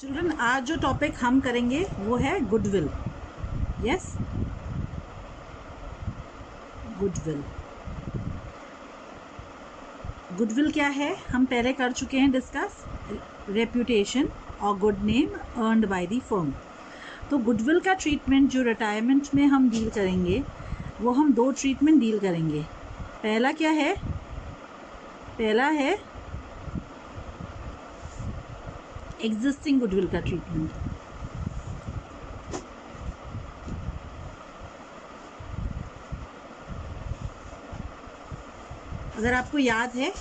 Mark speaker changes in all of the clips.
Speaker 1: Children, आज जो topic हम करेंगे वो है गुडविल। Yes, goodwill. गुडविल क्या है हम पहले कर चुके हैं डिस्कस। रेप्यूटेशन और good name earned by the firm. तो गुडविल का ट्रीटमेंट जो रिटायरमेंट में हम डील करेंगे वो हम दो ट्रीटमेंट डील करेंगे। पहला क्या है? पहला है एग्जिस्टिंग गुडविल का ट्रीटमेंट। अगर आपको याद है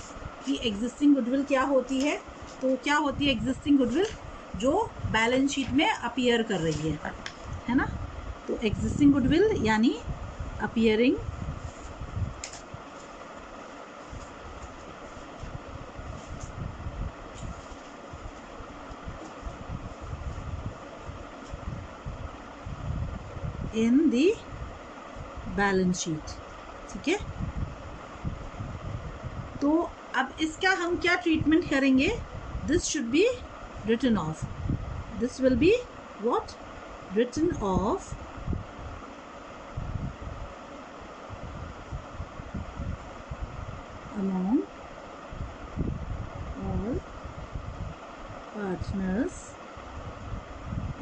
Speaker 1: कि एग्जिस्टिंग गुडविल क्या होती है, तो क्या होती है एग्जिस्टिंग गुडविल? जो बैलेंस शीट में अपीयर कर रही है ना। तो एग्जिस्टिंग गुडविल यानी appearing in the balance sheet. ठीक है, तो अब इसका हम क्या ट्रीटमेंट करेंगे? This should be written off. This will be what? Written off among all partners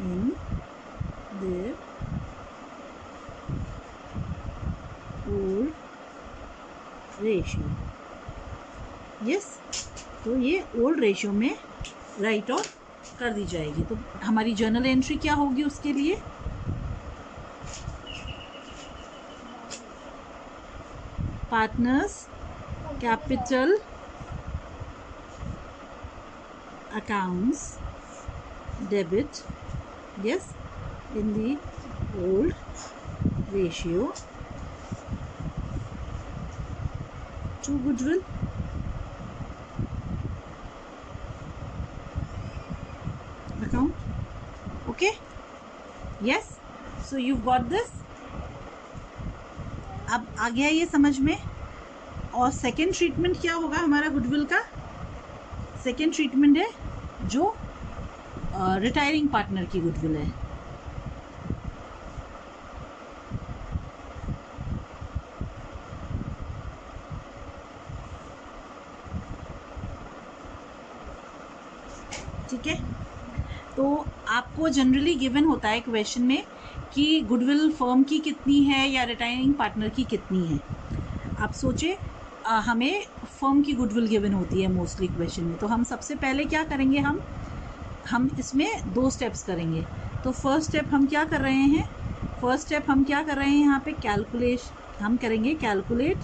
Speaker 1: in their old ratio. Yes, तो ये ओल्ड रेशियो में राइट ऑफ कर दी जाएगी। तो हमारी जर्नल एंट्री क्या होगी उसके लिए? Partners capital accounts debit, yes, in the old ratio to goodwill account. Okay, yes, so you've got this. अब आ गया ये समझ में। और सेकेंड ट्रीटमेंट क्या होगा हमारा गुडविल का? सेकेंड ट्रीटमेंट है जो रिटायरिंग पार्टनर की गुडविल है। ठीक है, तो आपको जनरली गिवन होता है क्वेश्चन में कि गुडविल फर्म की कितनी है या रिटायरिंग पार्टनर की कितनी है। आप सोचे हमें फर्म की गुडविल गिवन होती है मोस्टली क्वेश्चन में। तो हम सबसे पहले क्या करेंगे? हम इसमें दो स्टेप्स करेंगे। तो फर्स्ट स्टेप हम क्या कर रहे हैं? फर्स्ट स्टेप हम क्या कर रहे हैं यहाँ पे? कैलकुलेट। हम करेंगे कैलकुलेट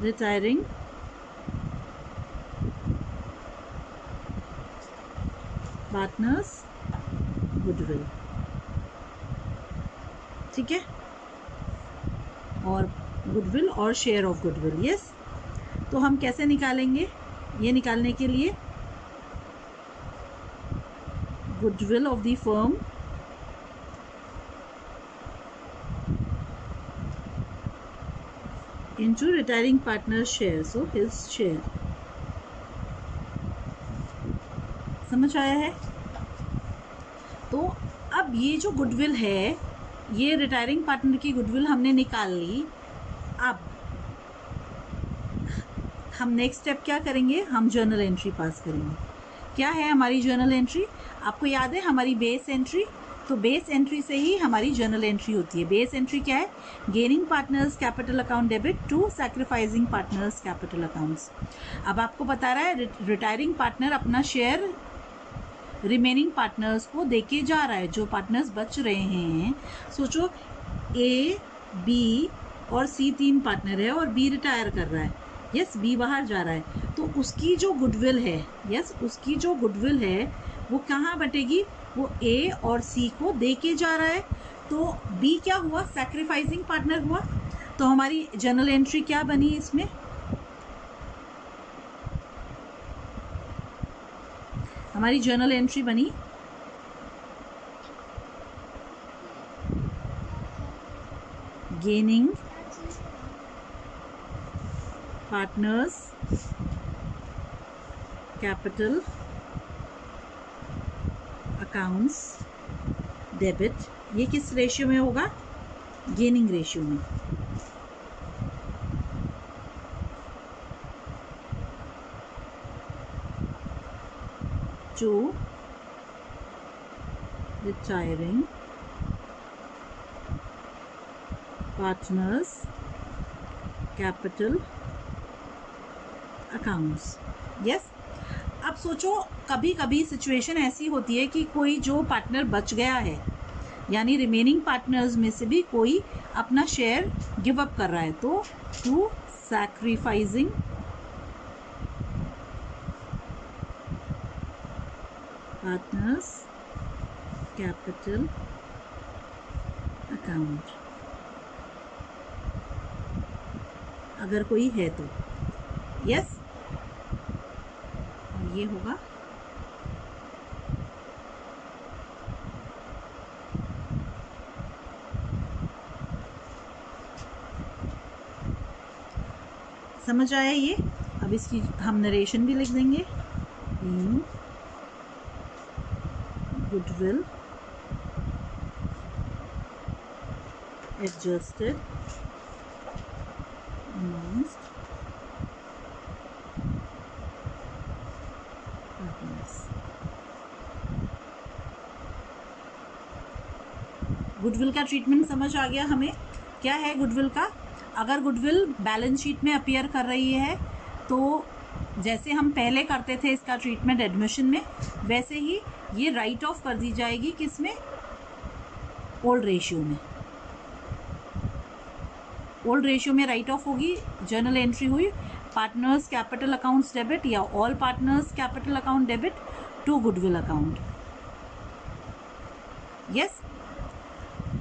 Speaker 1: रिटायरिंग पार्टनर्स गुडविल। ठीक है, और गुडविल और शेयर ऑफ गुडविल। यस, तो हम कैसे निकालेंगे? ये निकालने के लिए goodwill of the firm into retiring partner share, so his share. समझ आया है? तो अब ये जो गुडविल है, ये रिटायरिंग पार्टनर की गुडविल हमने निकाल ली। अब हम नेक्स्ट स्टेप क्या करेंगे? हम जर्नल एंट्री पास करेंगे। क्या है हमारी जर्नल एंट्री? आपको याद है हमारी बेस एंट्री? तो बेस एंट्री से ही हमारी जर्नल एंट्री होती है। बेस एंट्री क्या है? Gaining partners capital account debit to sacrificing partners capital accounts. अब आपको बता रहा है रिटायरिंग पार्टनर अपना शेयर रिमेनिंग पार्टनर्स को देके जा रहा है। जो पार्टनर्स बच रहे हैं, सोचो ए, बी और सी तीन पार्टनर है और बी रिटायर कर रहा है। यस, बी बाहर जा रहा है। तो उसकी जो गुडविल है, यस, उसकी जो गुडविल है वो कहाँ बटेगी? वो ए और सी को देके जा रहा है। तो बी क्या हुआ? सैक्रिफाइसिंग पार्टनर हुआ। तो हमारी जर्नल एंट्री क्या बनी इसमें? हमारी जर्नल एंट्री बनी gaining partners capital accounts debit, ये किस रेशियो में होगा? गेनिंग रेशियो में। To retiring partners capital accounts। Yes, अब सोचो कभी कभी सिचुएशन ऐसी होती है कि कोई जो पार्टनर बच गया है, यानी रिमेनिंग पार्टनर्स में से भी कोई अपना शेयर गिव अप कर रहा है, तो to sacrificing partners capital account, अगर कोई है तो। यस, और ये होगा समझ आया ये? अब इसकी हम नरेशन भी लिख देंगे। Goodwill adjusted amongst partners। Goodwill का ट्रीटमेंट समझ आ गया हमें? क्या है गुडविल का? अगर गुडविल बैलेंस शीट में अपीयर कर रही है तो जैसे हम पहले करते थे इसका ट्रीटमेंट एडमिशन में, वैसे ही ये राइट ऑफ कर दी जाएगी। किस में? ओल्ड रेशियो में। ओल्ड रेशियो में राइट ऑफ होगी। जर्नल एंट्री हुई पार्टनर्स कैपिटल अकाउंट्स डेबिट या all partners capital account debit to goodwill account. Yes,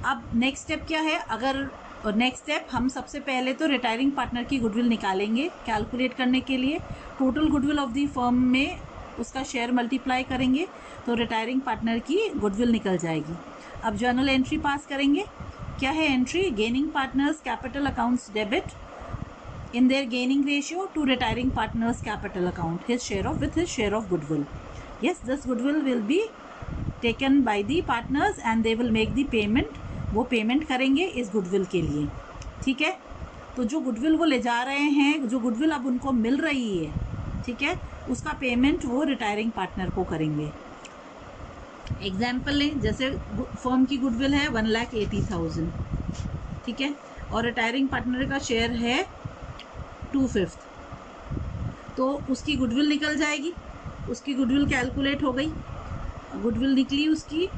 Speaker 1: अब नेक्स्ट स्टेप क्या है? अगर नेक्स्ट स्टेप हम सबसे पहले तो रिटायरिंग पार्टनर की गुडविल निकालेंगे। कैलकुलेट करने के लिए total goodwill of the firm में उसका शेयर मल्टीप्लाई करेंगे तो रिटायरिंग पार्टनर की गुडविल निकल जाएगी। अब जर्नल एंट्री पास करेंगे। क्या है entry? Gaining partners capital accounts debit in their gaining ratio to retiring partners capital account his share of with his share of goodwill। yes, this goodwill will be taken by the partners and they will make the payment। वो payment करेंगे इस goodwill के लिए। ठीक है, तो जो goodwill वो ले जा रहे हैं, जो गुडविल अब उनको मिल रही है, ठीक है, उसका पेमेंट वो रिटायरिंग पार्टनर को करेंगे। एग्जाम्पल लें, जैसे फर्म की गुडविल है 1,80,000, ठीक है, और रिटायरिंग पार्टनर का शेयर है 2/5, तो उसकी गुडविल निकल जाएगी। उसकी गुडविल कैलकुलेट हो गई, गुडविल निकली उसकी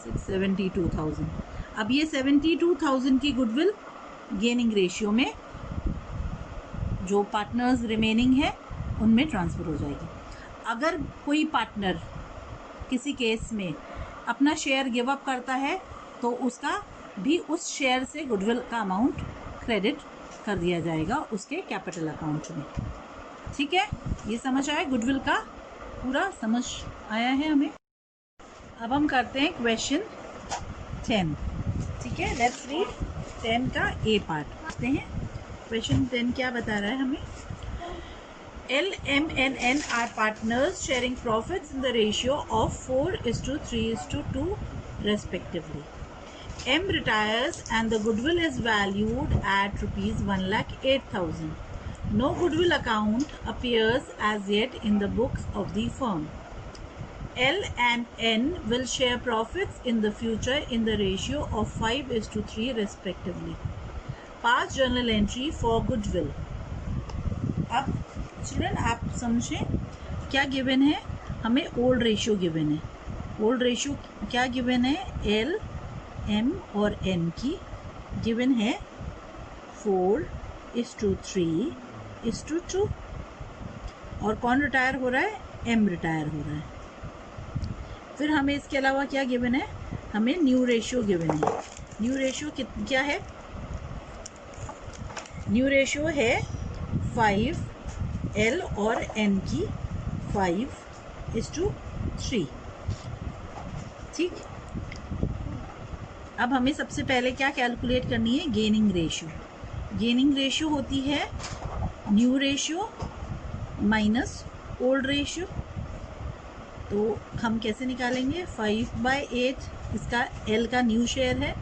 Speaker 1: 72,000। अब ये 72,000 की गुडविल गेनिंग रेशियो में जो पार्टनर्स रिमेनिंग है उनमें ट्रांसफ़र हो जाएगी। अगर कोई पार्टनर किसी केस में अपना शेयर गिव अप करता है तो उसका भी उस शेयर से गुडविल का अमाउंट क्रेडिट कर दिया जाएगा उसके कैपिटल अकाउंट में। ठीक है, ये समझ आया? गुडविल का पूरा समझ आया है हमें। अब हम करते हैं क्वेश्चन 10। ठीक है, लेट्स रीड 10 का ए पार्ट करते हैं। क्वेश्चन 10 क्या बता रहा है हमें? L, M and N are partners sharing profits in the ratio of 4:3:2 respectively. M retires and the goodwill is valued at rupees 1,08,000. No goodwill account appears as yet in the books of the firm. L and N will share profits in the future in the ratio of 5:3 respectively. Pass journal entry for goodwill. अब children आप समझें क्या given है हमें? Old ratio given है। Old ratio क्या given है? L, M और एन की गिवन है 4:3:2। और कौन रिटायर हो रहा है? एम रिटायर हो रहा है। फिर हमें इसके अलावा क्या गिवन है? हमें न्यू रेशियो गिवन है। न्यू रेशियो क्या है? न्यू रेशियो है 5 एल और एन की 5:3। ठीक, अब हमें सबसे पहले क्या कैलकुलेट करनी है? Gaining ratio. गेनिंग रेशियो होती है new ratio minus old ratio. तो हम कैसे निकालेंगे? 5/8 इसका एल का न्यू शेयर है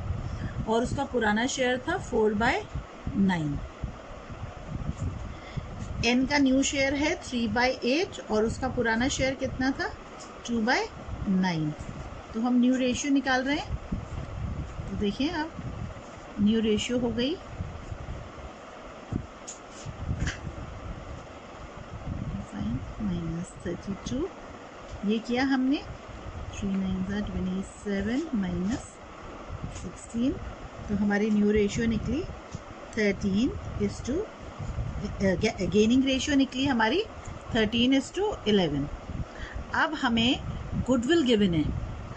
Speaker 1: और उसका पुराना शेयर था 4/9। एन का न्यू शेयर है 3/8 और उसका पुराना शेयर कितना था? 2/9। तो हम न्यू रेशियो निकाल रहे हैं। तो देखिए अब न्यू रेशियो हो गई 5 - 32। ये किया हमने 3 9 27 -16। तो हमारी न्यू रेशियो निकली 13:, गेनिंग रेशियो निकली हमारी 13:11। अब हमें गुडविल गिवन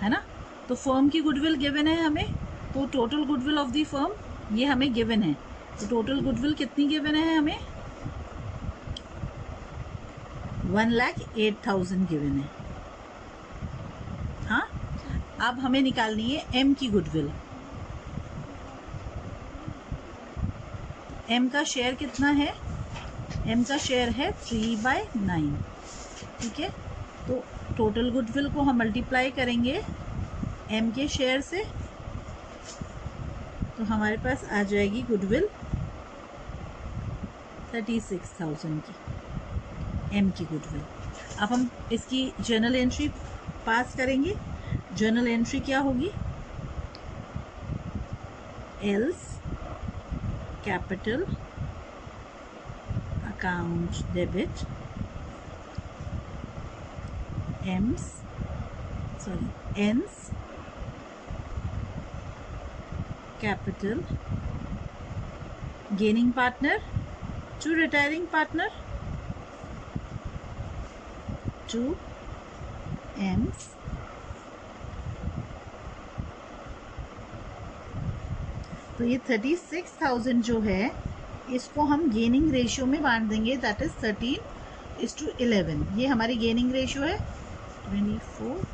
Speaker 1: है ना? तो फर्म की गुडविल गिवन है हमें। तो total goodwill of the firm ये हमें गिवन है। तो टोटल गुडविल कितनी गिवन है हमें? 1,08,000 गिवन है। हाँ, अब हमें निकालनी है एम की गुडविल। एम का शेयर कितना है? एम का शेयर है 3/9। ठीक है, तो टोटल गुडविल को हम मल्टीप्लाई करेंगे एम के शेयर से, तो हमारे पास आ जाएगी गुडविल 36,000 की, एम की गुडविल। अब हम इसकी जर्नल एंट्री पास करेंगे। जर्नल एंट्री क्या होगी? L's capital account debit N's capital gaining partner to retiring partner to M's तो ये 36,000 जो है इसको हम गेनिंग रेशियो में बांट देंगे, दैट इज 13:11। ये हमारी गेनिंग रेशियो है 24।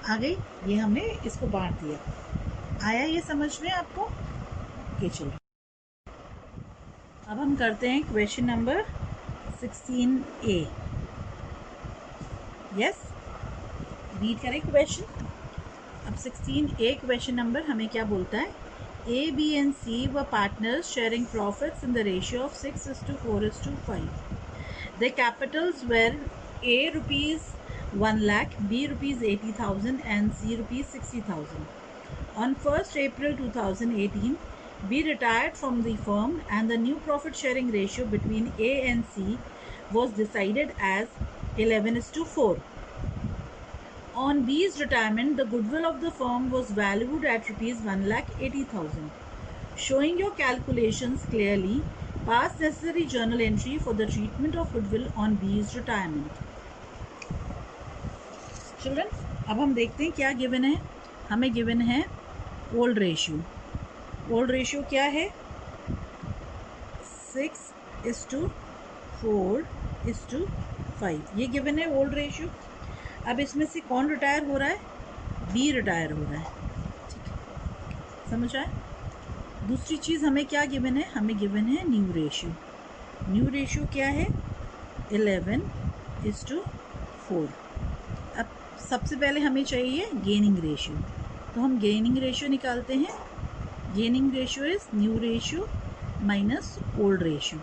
Speaker 1: आ गई, ये हमने इसको बांट दिया। आया ये समझ में आपको? ओके, चलो अब हम करते हैं question number 16A। Yes, read करें क्वेश्चन। अब 16A क्वेश्चन नंबर हमें क्या बोलता है? A, B and C were partners sharing profits in the ratio of 6:4:5. Their capitals were A rupees 1 lakh, B rupees 80,000 and C rupees 60,000. On 1st April 2018, B retired from the firm and the new profit sharing ratio between A and C was decided as 11:4. On B's retirement, the goodwill of the firm was valued at rupees 1,80,000. Showing your calculations clearly, pass necessary journal entry for the treatment of goodwill on B's retirement. Children, अब हम देखते हैं क्या given है। हमें given है old ratio. Old ratio क्या है? 6:4:5 ये गिवन है ओल्ड रेशियो। अब इसमें से कौन रिटायर हो रहा है? बी रिटायर हो रहा है। ठीक है, समझ आए? दूसरी चीज़ हमें क्या गिवन है? हमें गिवन है न्यू रेशियो। न्यू रेशियो क्या है? 11:4। अब सबसे पहले हमें चाहिए गेनिंग रेशियो, तो हम गेनिंग रेशियो निकालते हैं। Gaining ratio is new ratio minus old ratio.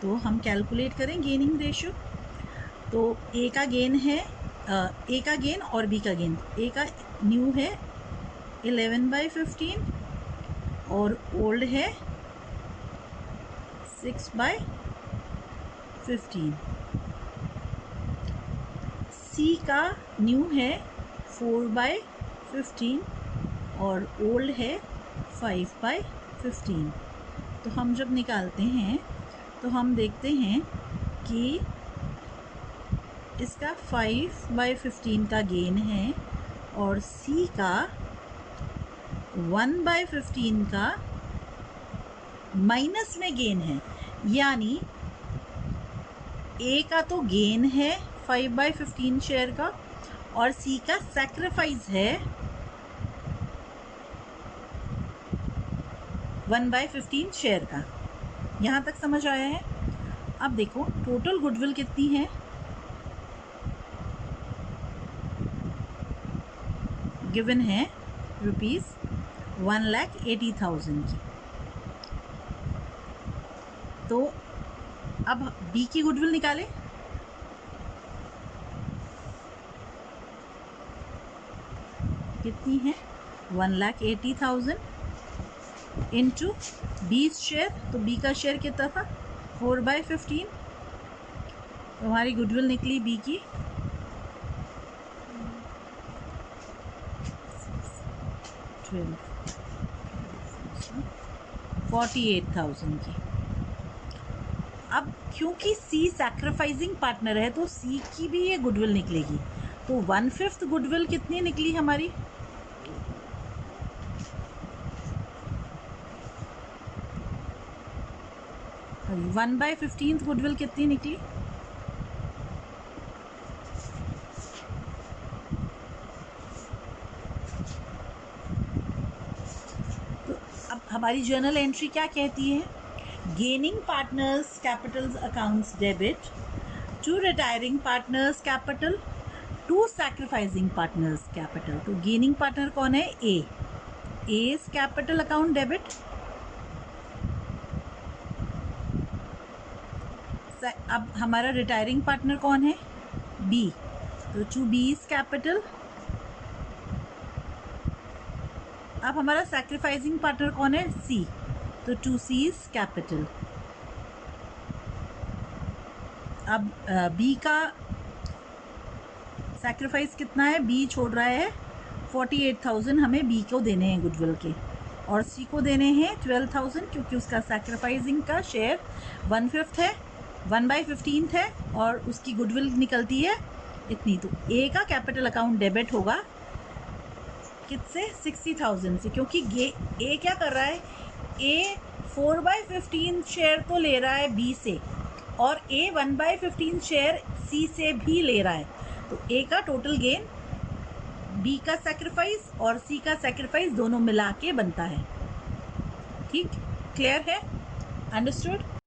Speaker 1: तो हम कैलकुलेट करें गेनिंग रेशियो। तो ए का गेन है ए का गेन और बी का गेन। ए का न्यू है 11/15 और ओल्ड है 6/15। सी का न्यू है 4/15 और ओल्ड है 5/15। तो हम जब निकालते हैं तो हम देखते हैं कि इसका 5/15 का गेन है और सी का 1/15 का माइनस में गेन है, यानी ए का तो गेन है 5/15 शेयर का और सी का सैक्रिफाइस है 1/15 शेयर का। यहाँ तक समझ आया है? अब देखो टोटल गुडविल कितनी है। गिवन है ₹1,80,000 की। तो अब बी की गुडविल निकालें। कितनी है? 1,80,000 इंटू 20 शेयर, तो बी का शेयर कितना था? 4/15। तो हमारी गुडविल निकली बी की 48,000 की। अब क्योंकि सी सैक्रिफाइसिंग पार्टनर है तो सी की भी ये गुडविल निकलेगी। तो 1/5 गुडविल कितनी निकली हमारी? सॉरी 1/15 गुडविल कितनी निकली? तो अब हमारी जर्नल एंट्री क्या कहती है? Gaining partners capitals accounts debit to retiring partners capital to sacrificing partners capital. तो गेनिंग पार्टनर कौन है? A. A's capital account debit. अब हमारा रिटायरिंग पार्टनर कौन है? बी। तो टू बीज कैपिटल। अब हमारा सैक्रिफाइसिंग पार्टनर कौन है? सी। तो टू सीज कैपिटल। अब बी का सैक्रिफाइस कितना है? बी छोड़ रहा है 48,000 हमें बी को देने हैं गुडविल के, और सी को देने हैं 12,000 क्योंकि उसका सैक्रिफाइसिंग का शेयर 1/5 है, 1/15 है और उसकी गुडविल निकलती है इतनी। तो ए का कैपिटल अकाउंट डेबिट होगा किससे? 60,000 से, क्योंकि ए क्या कर रहा है? ए 4/15 शेयर तो ले रहा है बी से और ए 1/15 शेयर सी से भी ले रहा है। तो ए का टोटल गेन बी का सैक्रिफाइस और सी का सैक्रिफाइस दोनों मिला के बनता है। ठीक, क्लियर है? अंडरस्टूड?